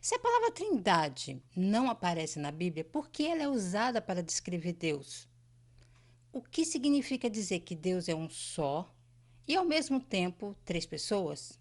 Se a palavra Trindade não aparece na Bíblia, por que ela é usada para descrever Deus? O que significa dizer que Deus é um só e, ao mesmo tempo, três pessoas?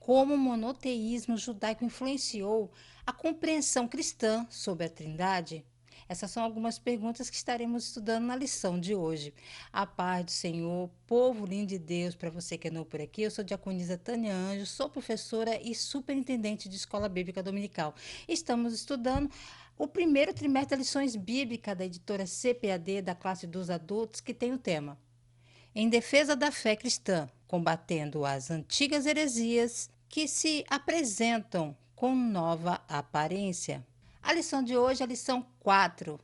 Como o monoteísmo judaico influenciou a compreensão cristã sobre a Trindade? Essas são algumas perguntas que estaremos estudando na lição de hoje. A paz do Senhor, povo lindo de Deus, para você que é novo por aqui, eu sou diaconisa Tânia Anjos, sou professora e superintendente de Escola Bíblica Dominical. Estamos estudando o primeiro trimestre das lições bíblicas da editora CPAD, da classe dos adultos, que tem o tema Em Defesa da Fé Cristã, combatendo as antigas heresias que se apresentam com nova aparência. A lição de hoje é a lição 4.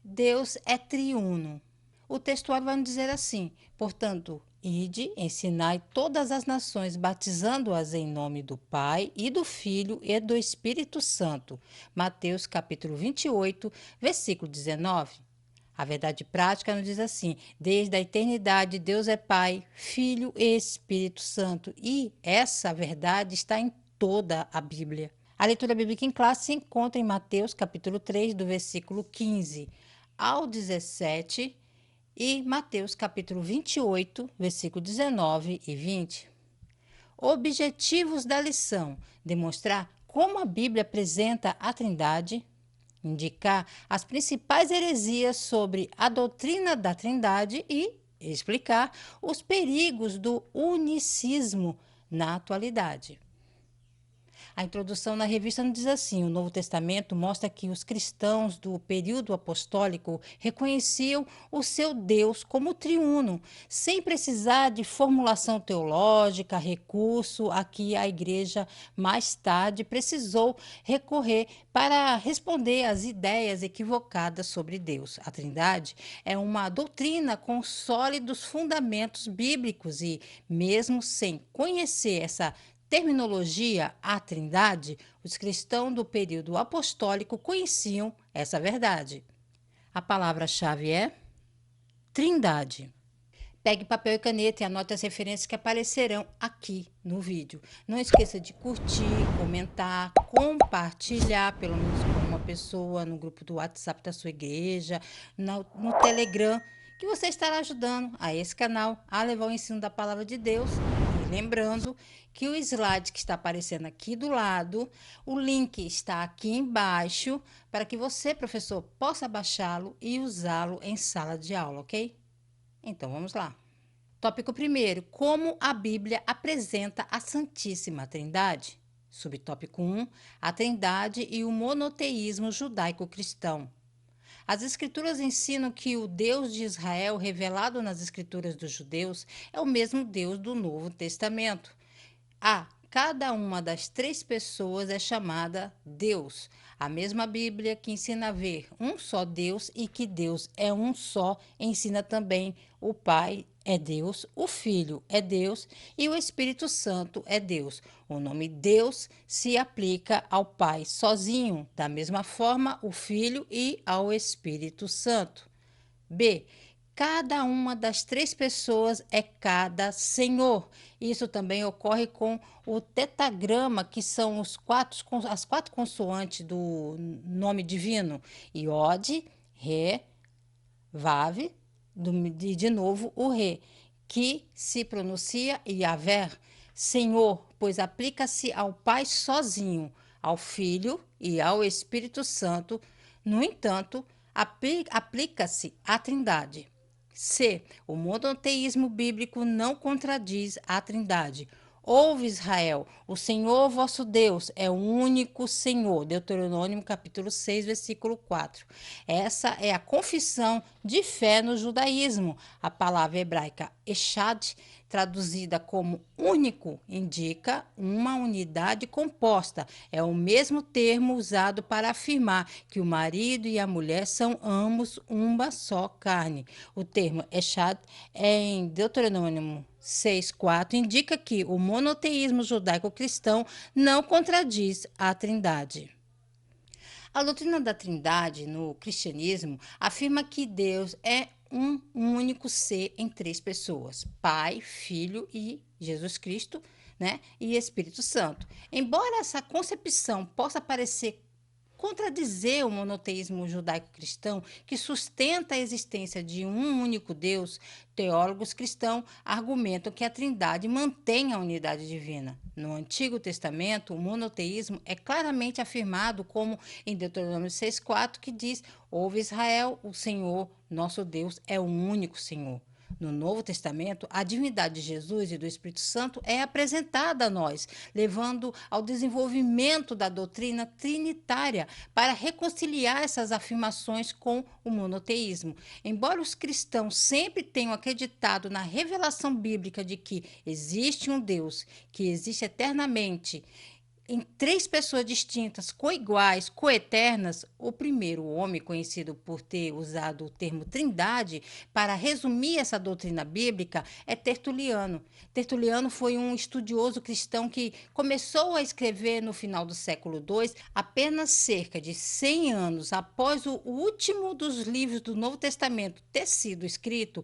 Deus é triuno. O textuário vai nos dizer assim: portanto, ide, ensinai todas as nações, batizando-as em nome do Pai e do Filho e do Espírito Santo. Mateus capítulo 28, versículo 19. A verdade prática nos diz assim: desde a eternidade, Deus é Pai, Filho e Espírito Santo. E essa verdade está em toda a Bíblia. A leitura bíblica em classe se encontra em Mateus, capítulo 3, do versículo 15 ao 17, e Mateus, capítulo 28, versículo 19 e 20. Objetivos da lição: demonstrar como a Bíblia apresenta a Trindade, indicar as principais heresias sobre a doutrina da Trindade e explicar os perigos do unicismo na atualidade. A introdução na revista nos diz assim: o Novo Testamento mostra que os cristãos do período apostólico reconheciam o seu Deus como triuno, sem precisar de formulação teológica, recurso a que a igreja mais tarde precisou recorrer para responder às ideias equivocadas sobre Deus. A Trindade é uma doutrina com sólidos fundamentos bíblicos e, mesmo sem conhecer essa terminologia, a Trindade, os cristãos do período apostólico conheciam essa verdade. A palavra-chave é Trindade. Pegue papel e caneta e anote as referências que aparecerão aqui no vídeo. Não esqueça de curtir, comentar, compartilhar, pelo menos com uma pessoa, no grupo do WhatsApp da sua igreja, no Telegram, que você estará ajudando a esse canal a levar o ensino da palavra de Deus. E lembrando que o slide que está aparecendo aqui do lado, o link está aqui embaixo, para que você, professor, possa baixá-lo e usá-lo em sala de aula, ok? Então vamos lá. Tópico 1: como a Bíblia apresenta a Santíssima Trindade. Subtópico 1: a Trindade e o monoteísmo judaico-cristão. As Escrituras ensinam que o Deus de Israel, revelado nas Escrituras dos judeus, é o mesmo Deus do Novo Testamento. Cada uma das três pessoas é chamada Deus. A mesma Bíblia que ensina a ver um só Deus e que Deus é um só, ensina também o Pai é Deus, o Filho é Deus e o Espírito Santo é Deus. O nome Deus se aplica ao Pai sozinho, da mesma forma o Filho e ao Espírito Santo. B. Cada uma das três pessoas é cada Senhor. Isso também ocorre com o tetagrama, que são as quatro consoantes do nome divino. Iode, Ré, Vav, de novo o Ré, que se pronuncia Yahvé, Senhor, pois aplica-se ao Pai sozinho, ao Filho e ao Espírito Santo. No entanto, aplica-se à Trindade. C. O monoteísmo bíblico não contradiz a Trindade. Ouve, Israel, o Senhor vosso Deus é o único Senhor. Deuteronômio capítulo 6, versículo 4. Essa é a confissão de fé no judaísmo. A palavra hebraica Echad, traduzida como único, indica uma unidade composta. É o mesmo termo usado para afirmar que o marido e a mulher são ambos uma só carne. O termo Echad em Deuteronômio 6,4 indica que o monoteísmo judaico-cristão não contradiz a Trindade. A doutrina da Trindade no cristianismo afirma que Deus é um único ser em três pessoas: Pai, Filho e Jesus Cristo, né, e Espírito Santo. Embora essa concepção possa parecer contradizer o monoteísmo judaico-cristão, que sustenta a existência de um único Deus, teólogos cristãos argumentam que a Trindade mantém a unidade divina. No Antigo Testamento, o monoteísmo é claramente afirmado, como em Deuteronômio 6,4, que diz: Ouve Israel, o Senhor, nosso Deus, é o único Senhor. No Novo Testamento, a divindade de Jesus e do Espírito Santo é apresentada a nós, levando ao desenvolvimento da doutrina trinitária para reconciliar essas afirmações com o monoteísmo. Embora os cristãos sempre tenham acreditado na revelação bíblica de que existe um Deus que existe eternamente em três pessoas distintas, coiguais, coeternas, o primeiro homem conhecido por ter usado o termo trindade para resumir essa doutrina bíblica é Tertuliano. Tertuliano foi um estudioso cristão que começou a escrever no final do século II, apenas cerca de 100 anos após o último dos livros do Novo Testamento ter sido escrito.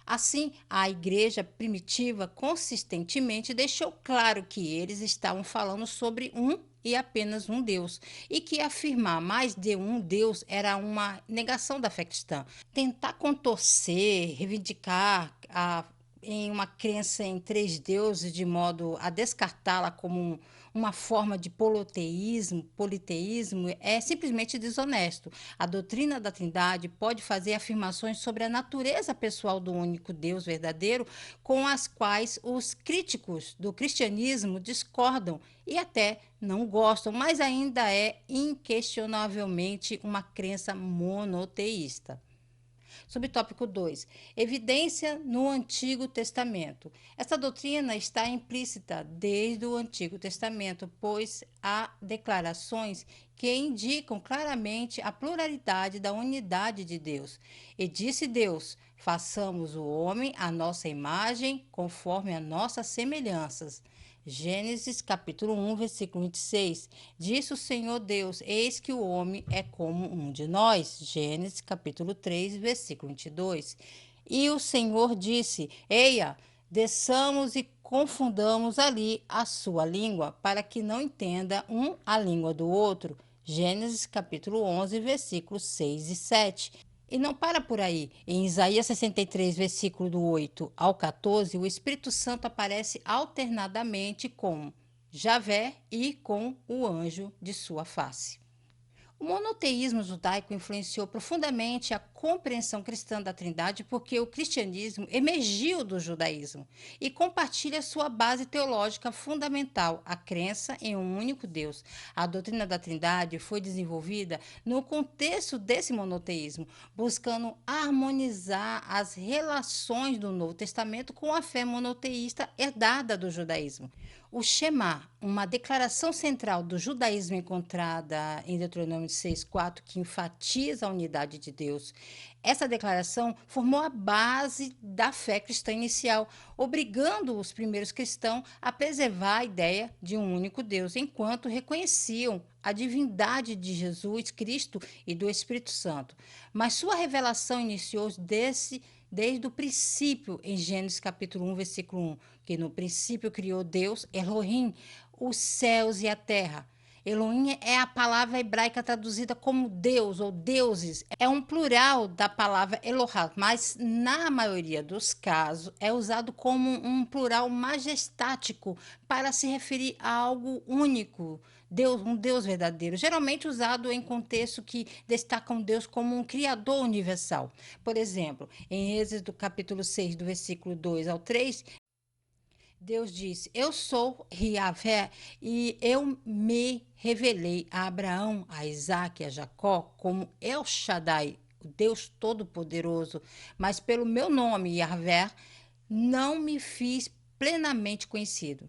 Assim, a igreja primitiva consistentemente deixou claro que eles estavam falando sobre um e apenas um Deus, e que afirmar mais de um Deus era uma negação da fé cristã. Tentar contorcer, reivindicar em uma crença em três deuses de modo a descartá-la como uma forma de politeísmo é simplesmente desonesto. A doutrina da Trindade pode fazer afirmações sobre a natureza pessoal do único Deus verdadeiro, com as quais os críticos do cristianismo discordam e até não gostam, mas ainda é inquestionavelmente uma crença monoteísta. Subtópico 2. Evidência no Antigo Testamento. Essa doutrina está implícita desde o Antigo Testamento, pois há declarações que indicam claramente a pluralidade da unidade de Deus. E disse Deus: façamos o homem à nossa imagem, conforme a nossas semelhanças. Gênesis capítulo 1, versículo 26. Disse o Senhor Deus: eis que o homem é como um de nós. Gênesis capítulo 3, versículo 22. E o Senhor disse: eia, desçamos e confundamos ali a sua língua, para que não entenda um a língua do outro. Gênesis capítulo 11, versículos 6 e 7. E não para por aí. Em Isaías 63, versículo do 8 ao 14, o Espírito Santo aparece alternadamente com Javé e com o anjo de sua face. O monoteísmo judaico influenciou profundamente a compreensão cristã da Trindade porque o cristianismo emergiu do judaísmo e compartilha sua base teológica fundamental, a crença em um único Deus. A doutrina da Trindade foi desenvolvida no contexto desse monoteísmo, buscando harmonizar as relações do Novo Testamento com a fé monoteísta herdada do judaísmo. O Shema, uma declaração central do judaísmo encontrada em Deuteronômio 6,4, que enfatiza a unidade de Deus. Essa declaração formou a base da fé cristã inicial, obrigando os primeiros cristãos a preservar a ideia de um único Deus, enquanto reconheciam a divindade de Jesus Cristo e do Espírito Santo. Mas sua revelação iniciou desde o princípio, em Gênesis capítulo 1, versículo 1, que no princípio criou Deus, Elohim, os céus e a terra. Elohim é a palavra hebraica traduzida como Deus ou deuses. É um plural da palavra Elohá, mas na maioria dos casos é usado como um plural majestático para se referir a algo único. Deus, um Deus verdadeiro, geralmente usado em contexto que destacam Deus como um criador universal. Por exemplo, em Êxodo capítulo 6, do versículo 2 ao 3, Deus disse: eu sou Yahvé e eu me revelei a Abraão, a Isaque e a Jacó como El Shaddai, o Deus Todo-Poderoso, mas pelo meu nome, Yahvé, não me fiz plenamente conhecido.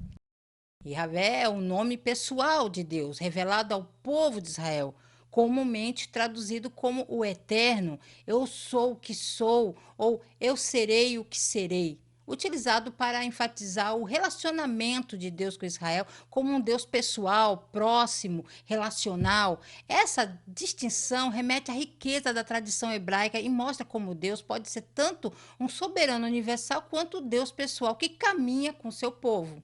Yahvé é o nome pessoal de Deus, revelado ao povo de Israel, comumente traduzido como o Eterno, eu sou o que sou, ou eu serei o que serei, utilizado para enfatizar o relacionamento de Deus com Israel como um Deus pessoal, próximo, relacional. Essa distinção remete à riqueza da tradição hebraica e mostra como Deus pode ser tanto um soberano universal quanto o Deus pessoal que caminha com seu povo.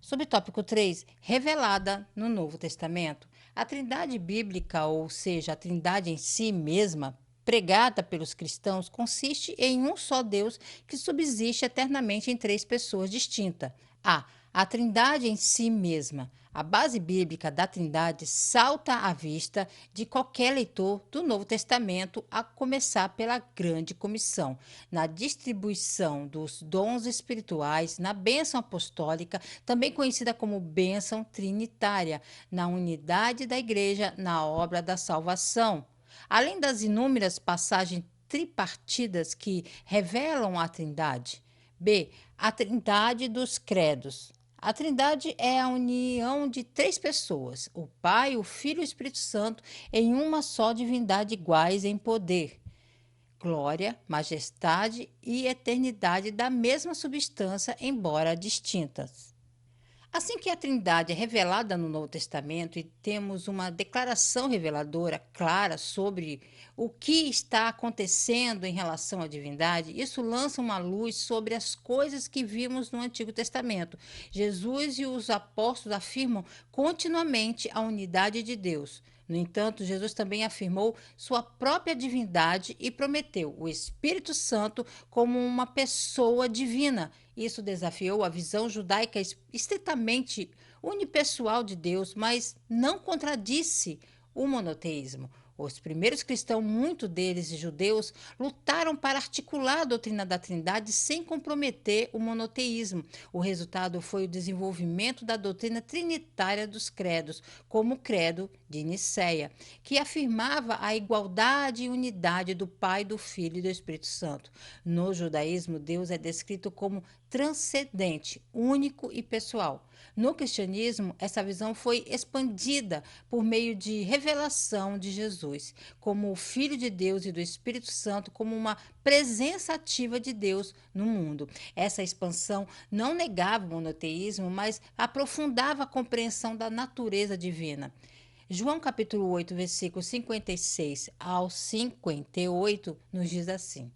Subtópico 3, revelada no Novo Testamento. A Trindade bíblica, ou seja, a Trindade em si mesma, pregada pelos cristãos, consiste em um só Deus que subsiste eternamente em três pessoas distintas. A Trindade em si mesma. A base bíblica da Trindade salta à vista de qualquer leitor do Novo Testamento, a começar pela Grande Comissão, na distribuição dos dons espirituais, na bênção apostólica, também conhecida como bênção trinitária, na unidade da Igreja, na obra da salvação. Além das inúmeras passagens tripartidas que revelam a Trindade. B. A Trindade dos credos. A Trindade é a união de três pessoas, o Pai, o Filho e o Espírito Santo, em uma só divindade, iguais em poder, glória, majestade e eternidade da mesma substância, embora distintas. Assim que a Trindade é revelada no Novo Testamento e temos uma declaração reveladora clara sobre o que está acontecendo em relação à divindade, isso lança uma luz sobre as coisas que vimos no Antigo Testamento. Jesus e os apóstolos afirmam continuamente a unidade de Deus. No entanto, Jesus também afirmou sua própria divindade e prometeu o Espírito Santo como uma pessoa divina. Isso desafiou a visão judaica estritamente unipessoal de Deus, mas não contradisse o monoteísmo. Os primeiros cristãos, muitos deles judeus, lutaram para articular a doutrina da Trindade sem comprometer o monoteísmo. O resultado foi o desenvolvimento da doutrina trinitária dos credos, como o credo de Nicéia, que afirmava a igualdade e unidade do Pai, do Filho e do Espírito Santo. No judaísmo, Deus é descrito como transcendente, único e pessoal. No cristianismo, essa visão foi expandida por meio de revelação de Jesus, como o Filho de Deus e do Espírito Santo, como uma presença ativa de Deus no mundo. Essa expansão não negava o monoteísmo, mas aprofundava a compreensão da natureza divina. João capítulo 8, versículos 56 ao 58, nos diz assim: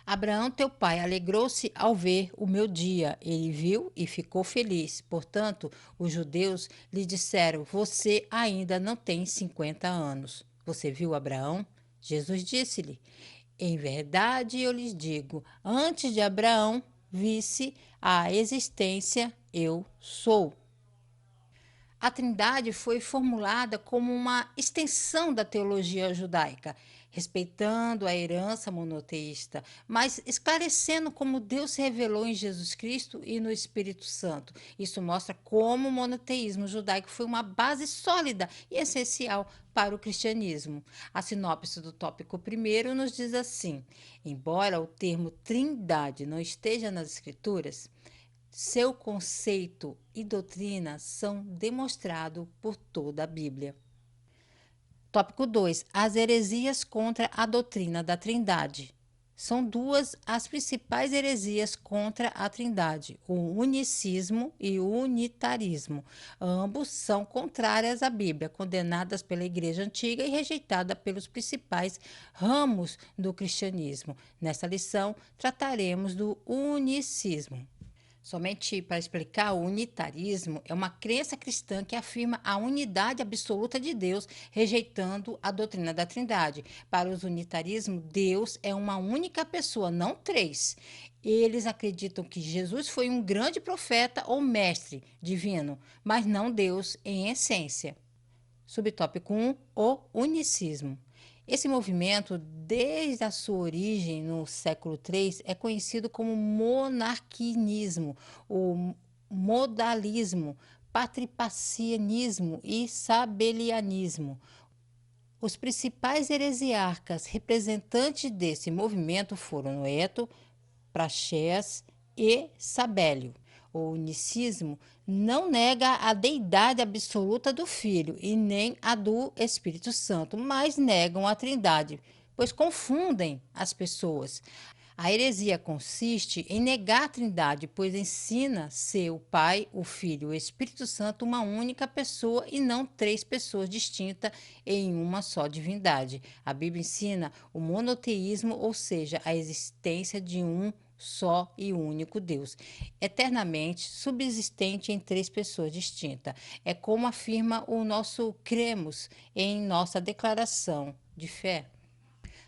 Abraão, teu pai, alegrou-se ao ver o meu dia. Ele viu e ficou feliz. Portanto, os judeus lhe disseram: Você ainda não tem 50 anos. Você viu Abraão? Jesus disse-lhe: Em verdade eu lhes digo: antes de Abraão visse a existência, eu sou. A Trindade foi formulada como uma extensão da teologia judaica, respeitando a herança monoteísta, mas esclarecendo como Deus se revelou em Jesus Cristo e no Espírito Santo. Isso mostra como o monoteísmo judaico foi uma base sólida e essencial para o cristianismo. A sinopse do tópico primeiro nos diz assim: embora o termo Trindade não esteja nas Escrituras, seu conceito e doutrina são demonstrados por toda a Bíblia. Tópico 2. As heresias contra a doutrina da Trindade. São duas as principais heresias contra a Trindade, o unicismo e o unitarismo. Ambos são contrárias à Bíblia, condenadas pela Igreja Antiga e rejeitadas pelos principais ramos do cristianismo. Nesta lição, trataremos do unicismo. Somente para explicar, o unitarismo é uma crença cristã que afirma a unidade absoluta de Deus, rejeitando a doutrina da Trindade. Para os unitarismos, Deus é uma única pessoa, não três. Eles acreditam que Jesus foi um grande profeta ou mestre divino, mas não Deus em essência. Subtópico 1, o unicismo. Esse movimento, desde a sua origem no século III, é conhecido como monarquianismo, o modalismo, patripacianismo e sabelianismo. Os principais heresiarcas representantes desse movimento foram Noeto, Praxeas e Sabélio. O unicismo não nega a deidade absoluta do Filho e nem a do Espírito Santo, mas negam a Trindade, pois confundem as pessoas. A heresia consiste em negar a Trindade, pois ensina ser o Pai, o Filho e o Espírito Santo uma única pessoa e não três pessoas distintas em uma só divindade. A Bíblia ensina o monoteísmo, ou seja, a existência de um só e único Deus, eternamente subsistente em três pessoas distintas. É como afirma o nosso cremos em nossa declaração de fé.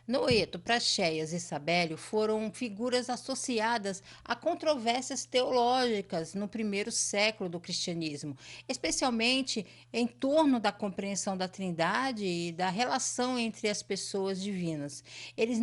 Noeto, Praxéias e Sabélio foram figuras associadas a controvérsias teológicas no primeiro século do cristianismo, especialmente em torno da compreensão da Trindade e da relação entre as pessoas divinas. Eles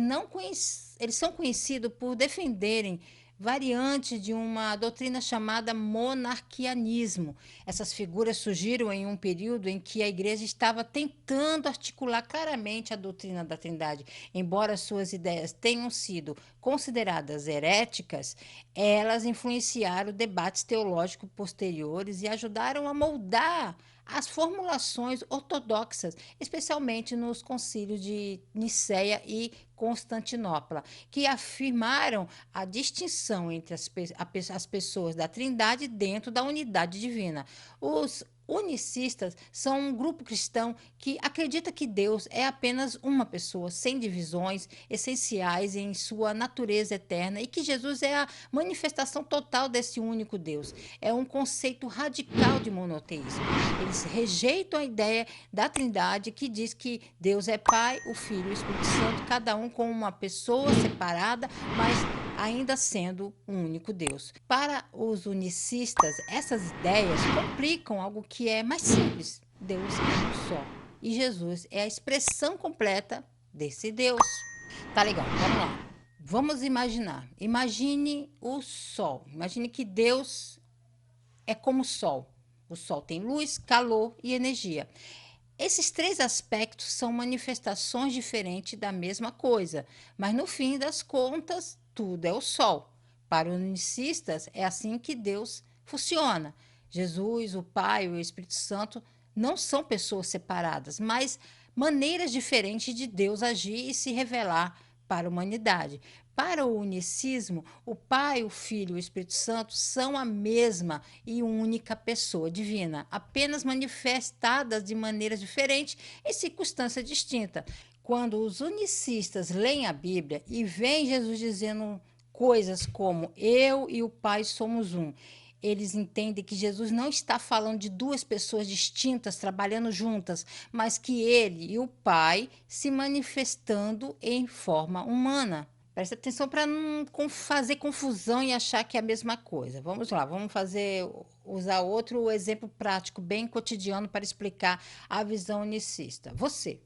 são conhecidos por defenderem variante de uma doutrina chamada monarquianismo. Essas figuras surgiram em um período em que a igreja estava tentando articular claramente a doutrina da Trindade. Embora suas ideias tenham sido consideradas heréticas, elas influenciaram debates teológicos posteriores e ajudaram a moldar as formulações ortodoxas, especialmente nos concílios de Nicéia e Constantinopla, que afirmaram a distinção entre as pessoas da Trindade dentro da unidade divina. Os unicistas são um grupo cristão que acredita que Deus é apenas uma pessoa, sem divisões essenciais em sua natureza eterna e que Jesus é a manifestação total desse único Deus. É um conceito radical de monoteísmo. Eles rejeitam a ideia da Trindade, que diz que Deus é Pai, o Filho e o Espírito Santo, cada um com uma pessoa separada, mas ainda sendo um único Deus. Para os unicistas, essas ideias complicam algo que é mais simples. Deus é um só. E Jesus é a expressão completa desse Deus. Tá legal, vamos lá. Vamos imaginar. Imagine o Sol. Imagine que Deus é como o Sol. O Sol tem luz, calor e energia. Esses três aspectos são manifestações diferentes da mesma coisa, mas no fim das contas, tudo é o Sol. Para os unicistas, é assim que Deus funciona. Jesus, o Pai e o Espírito Santo não são pessoas separadas, mas maneiras diferentes de Deus agir e se revelar para a humanidade. Para o unicismo, o Pai, o Filho e o Espírito Santo são a mesma e única pessoa divina, apenas manifestadas de maneiras diferentes em circunstâncias distintas. Quando os unicistas leem a Bíblia e veem Jesus dizendo coisas como eu e o Pai somos um, eles entendem que Jesus não está falando de duas pessoas distintas trabalhando juntas, mas que ele e o Pai se manifestando em forma humana. Presta atenção para não fazer confusão e achar que é a mesma coisa. Vamos lá, usar outro exemplo prático, bem cotidiano, para explicar a visão unicista. Você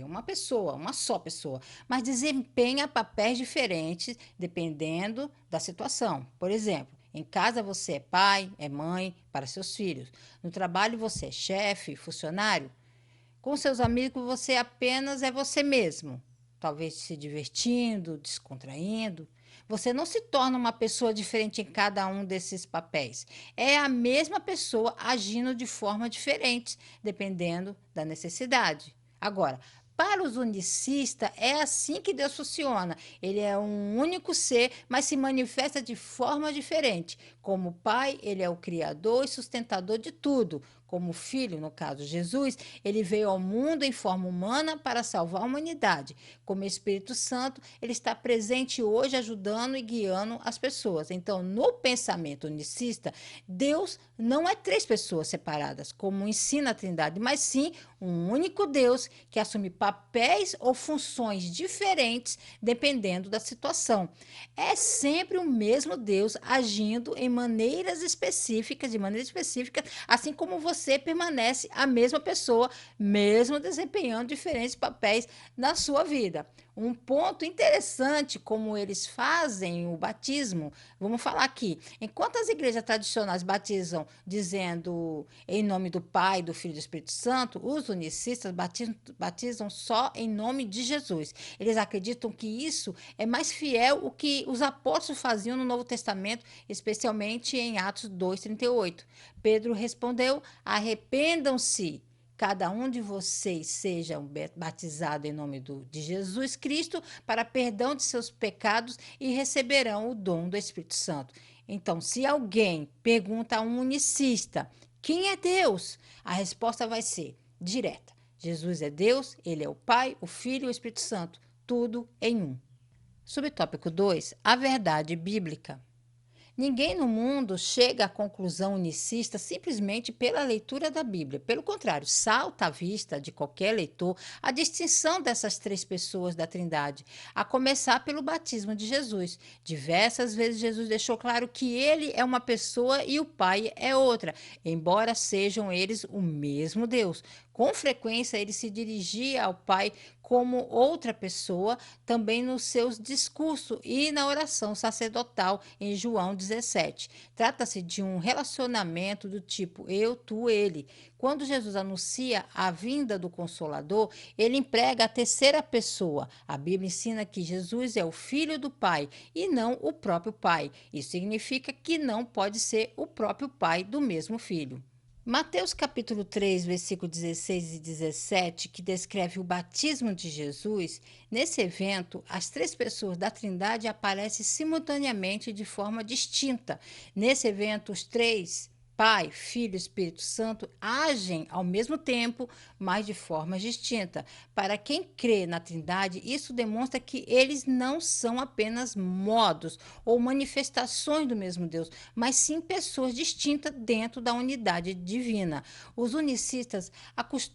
é uma pessoa, uma só pessoa, mas desempenha papéis diferentes dependendo da situação. Por exemplo, em casa você é pai, é mãe para seus filhos. No trabalho você é chefe, funcionário. Com seus amigos você apenas é você mesmo, talvez se divertindo, descontraindo. Você não se torna uma pessoa diferente em cada um desses papéis. É a mesma pessoa agindo de forma diferente, dependendo da necessidade. Agora, para os unicistas, é assim que Deus funciona. Ele é um único ser, mas se manifesta de forma diferente. Como Pai, ele é o criador e sustentador de tudo. Como filho, no caso Jesus, ele veio ao mundo em forma humana para salvar a humanidade. Como Espírito Santo, ele está presente hoje ajudando e guiando as pessoas. Então, no pensamento unicista, Deus não é três pessoas separadas, como ensina a Trindade, mas sim um único Deus que assume papéis ou funções diferentes dependendo da situação. É sempre o mesmo Deus agindo em maneiras específicas, de maneira específica, assim como você permanece a mesma pessoa, mesmo desempenhando diferentes papéis na sua vida. Um ponto interessante como eles fazem o batismo, vamos falar aqui. Enquanto as igrejas tradicionais batizam dizendo em nome do Pai, do Filho e do Espírito Santo, os unicistas batizam só em nome de Jesus. Eles acreditam que isso é mais fiel o que os apóstolos faziam no Novo Testamento, especialmente em Atos 2:38. Pedro respondeu: arrependam-se, cada um de vocês seja batizado em nome de Jesus Cristo para perdão de seus pecados e receberão o dom do Espírito Santo. Então, se alguém pergunta a um unicista quem é Deus, a resposta vai ser direta: Jesus é Deus, ele é o Pai, o Filho e o Espírito Santo, tudo em um. Subtópico 2: a verdade bíblica. Ninguém no mundo chega à conclusão unicista simplesmente pela leitura da Bíblia. Pelo contrário, salta à vista de qualquer leitor a distinção dessas três pessoas da Trindade, a começar pelo batismo de Jesus. Diversas vezes Jesus deixou claro que ele é uma pessoa e o Pai é outra, embora sejam eles o mesmo Deus. Com frequência, ele se dirigia ao Pai como outra pessoa, também nos seus discursos e na oração sacerdotal em João 17. Trata-se de um relacionamento do tipo eu, tu, ele. Quando Jesus anuncia a vinda do Consolador, ele emprega a terceira pessoa. A Bíblia ensina que Jesus é o Filho do Pai e não o próprio Pai. Isso significa que não pode ser o próprio Pai do mesmo Filho. Mateus capítulo 3, versículo 16 e 17, que descreve o batismo de Jesus, nesse evento, as três pessoas da Trindade aparecem simultaneamente de forma distinta. Nesse evento, os três, Pai, Filho e Espírito Santo, agem ao mesmo tempo, mas de forma distinta. Para quem crê na Trindade, isso demonstra que eles não são apenas modos ou manifestações do mesmo Deus, mas sim pessoas distintas dentro da unidade divina. Os unicistas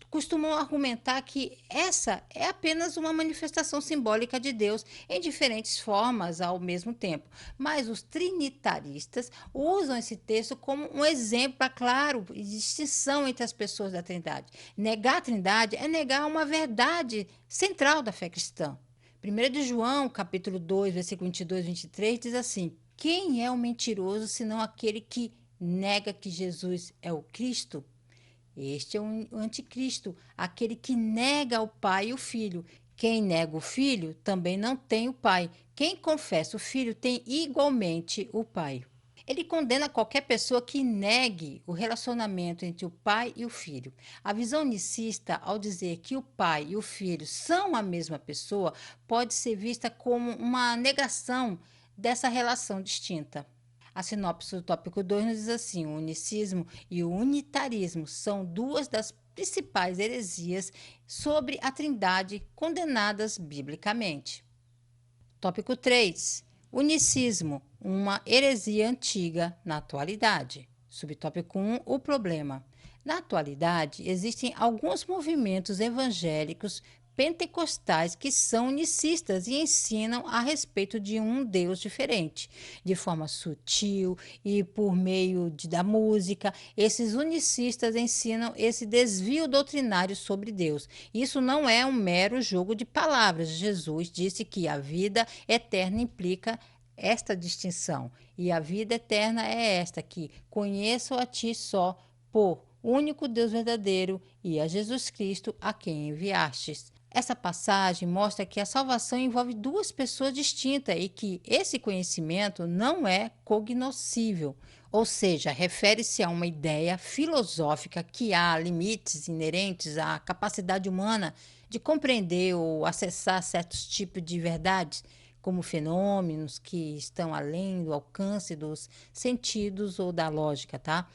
costumam argumentar que essa é apenas uma manifestação simbólica de Deus em diferentes formas ao mesmo tempo. Mas os trinitaristas usam esse texto como um exemplo claro de distinção entre as pessoas da Trindade. Negar a Trindade é negar uma verdade central da fé cristã. 1 de João, capítulo 2, versículo 22 e 23, diz assim: quem é o mentiroso senão aquele que nega que Jesus é o Cristo? Este é o anticristo, aquele que nega o Pai e o Filho. Quem nega o Filho também não tem o Pai. Quem confessa o Filho tem igualmente o Pai. Ele condena qualquer pessoa que negue o relacionamento entre o pai e o filho. A visão unicista, ao dizer que o pai e o filho são a mesma pessoa, pode ser vista como uma negação dessa relação distinta. A sinopse do tópico 2 nos diz assim: o unicismo e o unitarismo são duas das principais heresias sobre a Trindade condenadas biblicamente. Tópico 3: unicismo, uma heresia antiga na atualidade. Subtópico 1: o problema. Na atualidade, existem alguns movimentos evangélicos pentecostais que são unicistas e ensinam a respeito de um Deus diferente. De forma sutil e por meio da música, esses unicistas ensinam esse desvio doutrinário sobre Deus. Isso não é um mero jogo de palavras. Jesus disse que a vida eterna implica esta distinção. E a vida eterna é esta, que conheçam a ti só, por único Deus verdadeiro, e a Jesus Cristo, a quem enviastes. Essa passagem mostra que a salvação envolve duas pessoas distintas e que esse conhecimento não é cognoscível, ou seja, refere-se a uma ideia filosófica que há limites inerentes à capacidade humana de compreender ou acessar certos tipos de verdades, como fenômenos que estão além do alcance dos sentidos ou da lógica, tá?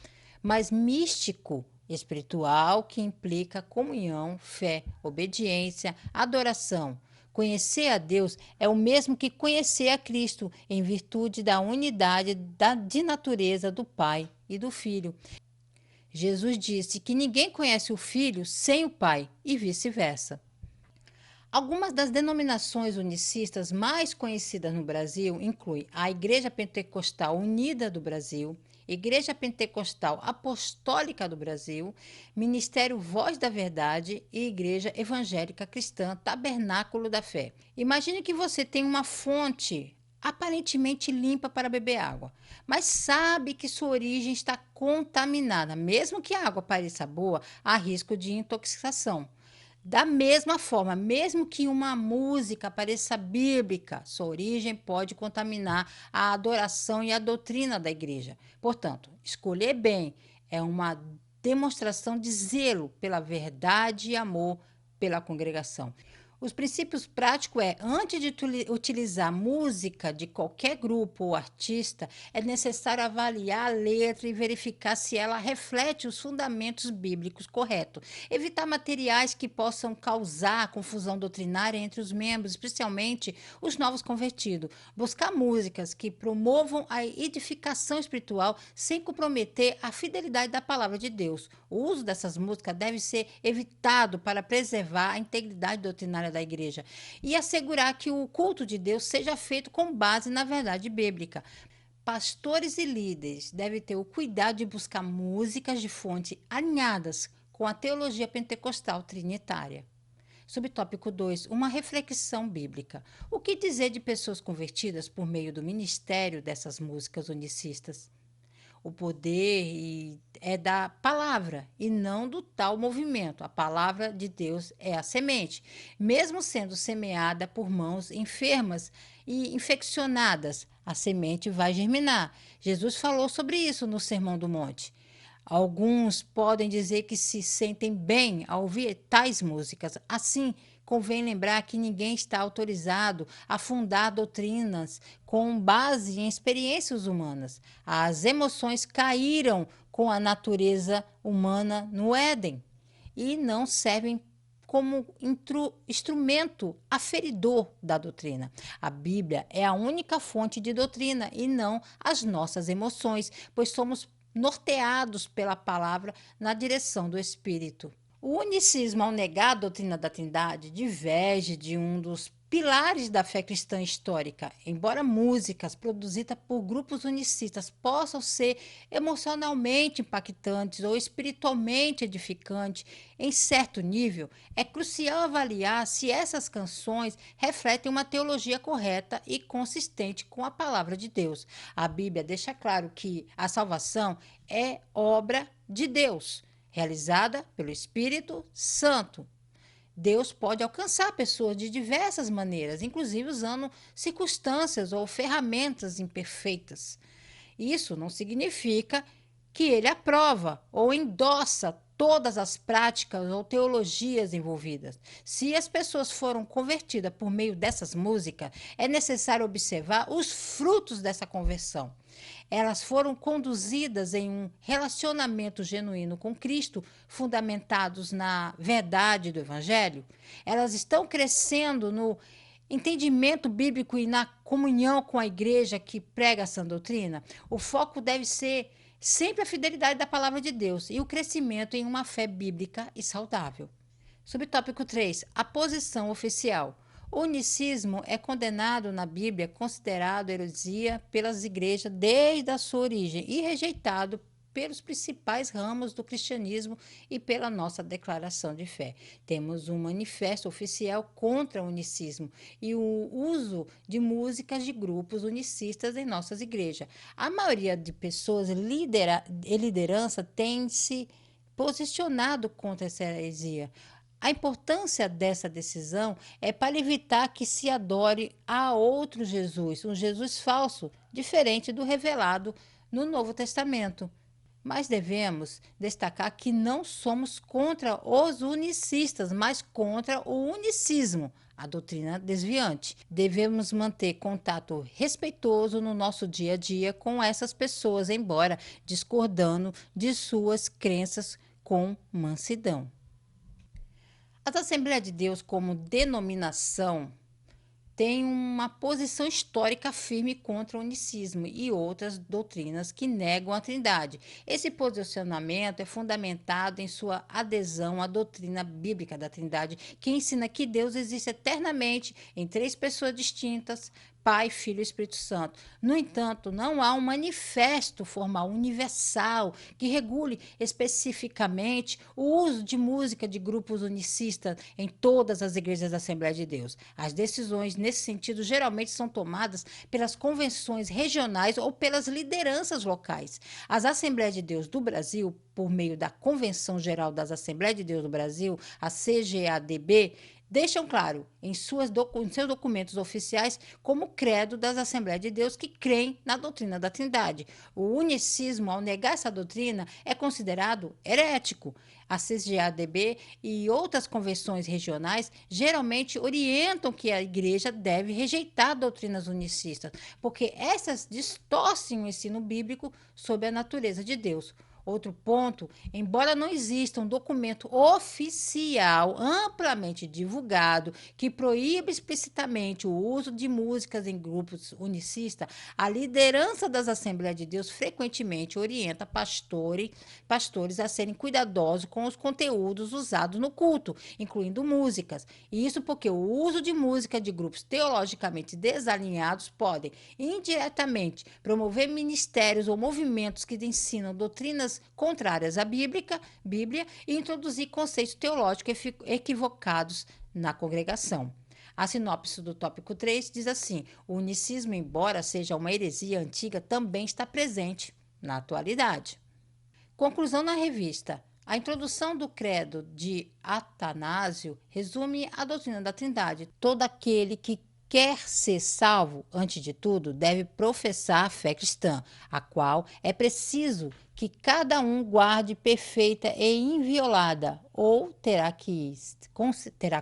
Mas místico espiritual, que implica comunhão, fé, obediência, adoração. Conhecer a Deus é o mesmo que conhecer a Cristo, em virtude da unidade de natureza do Pai e do Filho. Jesus disse que ninguém conhece o Filho sem o Pai e vice-versa. Algumas das denominações unicistas mais conhecidas no Brasil incluem a Igreja Pentecostal Unida do Brasil, Igreja Pentecostal Apostólica do Brasil, Ministério Voz da Verdade e Igreja Evangélica Cristã Tabernáculo da Fé. Imagine que você tem uma fonte aparentemente limpa para beber água, mas sabe que sua origem está contaminada. Mesmo que a água pareça boa, há risco de intoxicação. Da mesma forma, mesmo que uma música pareça bíblica, sua origem pode contaminar a adoração e a doutrina da igreja. Portanto, escolher bem é uma demonstração de zelo pela verdade e amor pela congregação. Os princípios práticos antes de utilizar música de qualquer grupo ou artista, é necessário avaliar a letra e verificar se ela reflete os fundamentos bíblicos corretos. Evitar materiais que possam causar confusão doutrinária entre os membros, especialmente os novos convertidos. Buscar músicas que promovam a edificação espiritual sem comprometer a fidelidade da palavra de Deus. O uso dessas músicas deve ser evitado para preservar a integridade doutrinária da igreja e assegurar que o culto de Deus seja feito com base na verdade bíblica. Pastores e líderes devem ter o cuidado de buscar músicas de fonte alinhadas com a teologia pentecostal trinitária. Subtópico 2. Uma reflexão bíblica. O que dizer de pessoas convertidas por meio do ministério dessas músicas unicistas? O poder é da palavra e não do tal movimento. A palavra de Deus é a semente, mesmo sendo semeada por mãos enfermas e infeccionadas, a semente vai germinar. Jesus falou sobre isso no Sermão do Monte. Alguns podem dizer que se sentem bem ao ouvir tais músicas. Assim, convém lembrar que ninguém está autorizado a fundar doutrinas com base em experiências humanas. As emoções caíram com a natureza humana no Éden e não servem como instrumento aferidor da doutrina. A Bíblia é a única fonte de doutrina e não as nossas emoções, pois somos norteados pela palavra na direção do Espírito. O unicismo, ao negar a doutrina da Trindade, diverge de um dos pilares da fé cristã histórica. Embora músicas produzidas por grupos unicistas possam ser emocionalmente impactantes ou espiritualmente edificantes em certo nível, é crucial avaliar se essas canções refletem uma teologia correta e consistente com a palavra de Deus. A Bíblia deixa claro que a salvação é obra de Deus, realizada pelo Espírito Santo. Deus pode alcançar pessoas de diversas maneiras, inclusive usando circunstâncias ou ferramentas imperfeitas. Isso não significa que ele aprova ou endossa todas as práticas ou teologias envolvidas. Se as pessoas foram convertidas por meio dessas músicas, é necessário observar os frutos dessa conversão. Elas foram conduzidas em um relacionamento genuíno com Cristo, fundamentados na verdade do Evangelho. Elas estão crescendo no entendimento bíblico e na comunhão com a igreja que prega essa doutrina. O foco deve ser sempre a fidelidade da palavra de Deus e o crescimento em uma fé bíblica e saudável. Subtópico 3. A posição oficial. O unicismo é condenado na Bíblia, considerado heresia pelas igrejas desde a sua origem e rejeitado pelos principais ramos do cristianismo e pela nossa declaração de fé. Temos um manifesto oficial contra o unicismo e o uso de músicas de grupos unicistas em nossas igrejas. A maioria de pessoas e liderança tem se posicionado contra essa heresia. A importância dessa decisão é para evitar que se adore a outro Jesus, um Jesus falso, diferente do revelado no Novo Testamento. Mas devemos destacar que não somos contra os unicistas, mas contra o unicismo, a doutrina desviante. Devemos manter contato respeitoso no nosso dia a dia com essas pessoas, embora discordando de suas crenças com mansidão. As Assembleias de Deus, como denominação, têm uma posição histórica firme contra o unicismo e outras doutrinas que negam a Trindade. Esse posicionamento é fundamentado em sua adesão à doutrina bíblica da Trindade, que ensina que Deus existe eternamente em três pessoas distintas, Pai, Filho e Espírito Santo. No entanto, não há um manifesto formal universal que regule especificamente o uso de música de grupos unicistas em todas as igrejas da Assembleia de Deus. As decisões nesse sentido geralmente são tomadas pelas convenções regionais ou pelas lideranças locais. As Assembleias de Deus do Brasil por meio da Convenção Geral das Assembleias de Deus do Brasil, a CGADB, deixam claro em seus documentos oficiais como credo das Assembleias de Deus que creem na doutrina da Trindade. O unicismo, ao negar essa doutrina, é considerado herético. A CGADB e outras convenções regionais geralmente orientam que a igreja deve rejeitar doutrinas unicistas, porque essas distorcem o ensino bíblico sobre a natureza de Deus. Outro ponto, embora não exista um documento oficial amplamente divulgado que proíba explicitamente o uso de músicas em grupos unicistas, a liderança das Assembleias de Deus frequentemente orienta pastores a serem cuidadosos com os conteúdos usados no culto, incluindo músicas. Isso porque o uso de música de grupos teologicamente desalinhados podem indiretamente promover ministérios ou movimentos que ensinam doutrinas contrárias à Bíblia e introduzir conceitos teológicos equivocados na congregação. A sinopse do tópico 3 diz assim: o unicismo, embora seja uma heresia antiga, também está presente na atualidade. Conclusão na revista. A introdução do credo de Atanásio resume a doutrina da Trindade. Todo aquele que quer ser salvo, antes de tudo, deve professar a fé cristã, a qual é preciso que cada um guarde perfeita e inviolada, ou terá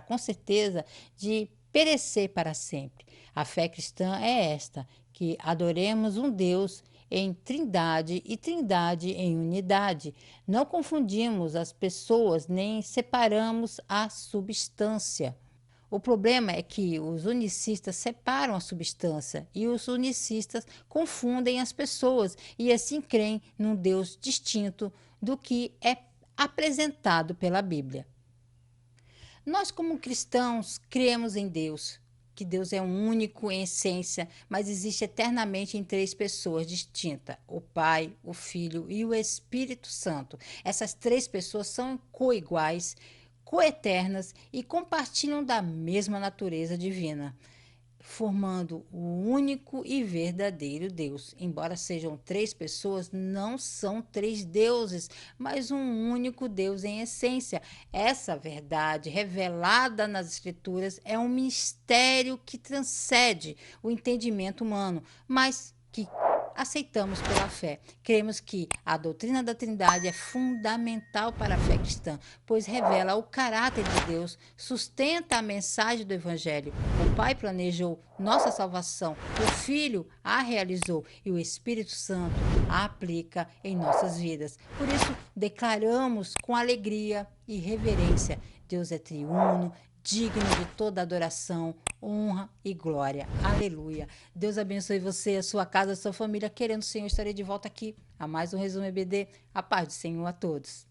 com certeza de perecer para sempre. A fé cristã é esta, que adoremos um Deus em trindade e trindade em unidade. Não confundimos as pessoas nem separamos a substância. O problema é que os unicistas separam a substância e os unicistas confundem as pessoas e assim creem num Deus distinto do que é apresentado pela Bíblia. Nós, como cristãos, cremos em Deus, que Deus é único em essência, mas existe eternamente em três pessoas distintas: o Pai, o Filho e o Espírito Santo. Essas três pessoas são coiguais, coeternas e compartilham da mesma natureza divina, formando o único e verdadeiro Deus. Embora sejam três pessoas, não são três deuses, mas um único Deus em essência. Essa verdade revelada nas Escrituras é um mistério que transcende o entendimento humano, mas que aceitamos pela fé. Cremos que a doutrina da Trindade é fundamental para a fé cristã, pois revela o caráter de Deus, sustenta a mensagem do Evangelho. O Pai planejou nossa salvação, o Filho a realizou e o Espírito Santo a aplica em nossas vidas. Por isso, declaramos com alegria e reverência: Deus é triuno, digno de toda adoração, honra e glória. Aleluia. Deus abençoe você, a sua casa, a sua família. Querendo o Senhor, estarei de volta aqui a mais um Resumo EBD. A paz do Senhor a todos.